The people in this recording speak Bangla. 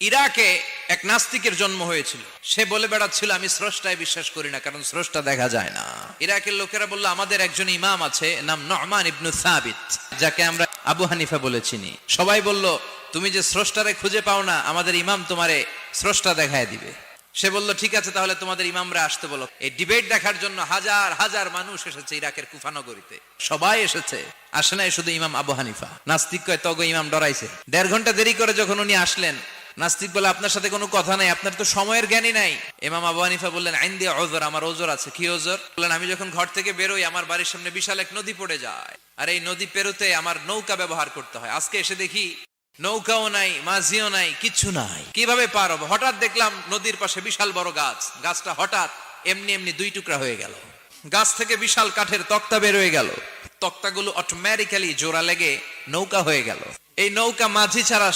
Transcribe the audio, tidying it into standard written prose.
ইরাকে এক নাস্তিকের জন্ম হয়েছিল। সে বলে বেড়াচ্ছিল আমি স্রষ্টায় বিশ্বাস করি না, কারণ স্রষ্টা দেখা যায় না। ইরাকের লোকেরা বলল আমাদের একজন ইমাম আছে, নাম নু'মান ইবনে সাবিত, যাকে আমরা আবু হানিফা বলে চিনি। সবাই বলল তুমি যে স্রষ্টারে খুঁজে পাও না, আমাদের ইমাম তোমারে স্রষ্টা দেখায় দিবে। সে বলল ঠিক আছে, তাহলে তোমাদের ইমামরা আসতে বলো। এই ডিবেট দেখার জন্য হাজার হাজার মানুষ এসেছে ইরাকের কুফানগরীতে, সবাই এসেছে। আসে নাই শুধু ইমাম আবু হানিফা। নাস্তিক কয় তগো ইমাম ডরাইছে। 1.5 ঘন্টা দেরি করে যখন উনি আসলেন, নাস্তিক বলে আপনার সাথে কোনো কথা নাই, আপনার তো সময়ের জ্ঞানই নাই। ইমাম আবু হানিফা বললেন আইন্দি ওযর, আমার ওযর আছে। কি ওযর? বললেন আমি যখন ঘর থেকে বেরোই আমার বাড়ির সামনে বিশাল এক নদী পড়ে যায়, আর এই নদী পেরোতে আমার নৌকা ব্যবহার করতে হয়। আজকে এসে দেখি নৌকাও নাই, মাঝিও নাই, কিচ্ছু নাই, কিভাবে পার হবো? হঠাৎ দেখলাম নদীর পাশে বিশাল বড় গাছ, গাছটা হঠাৎ এমনি এমনি 2 টুকরা হয়ে গেল। গাছ থেকে বিশাল কাঠের তক্তা বের হয়ে গেল, তক্তাগুলো অটোমেটিক্যালি জোড়া লেগে নৌকা হয়ে গেল। এই নৌকা মাঝি ছাড়া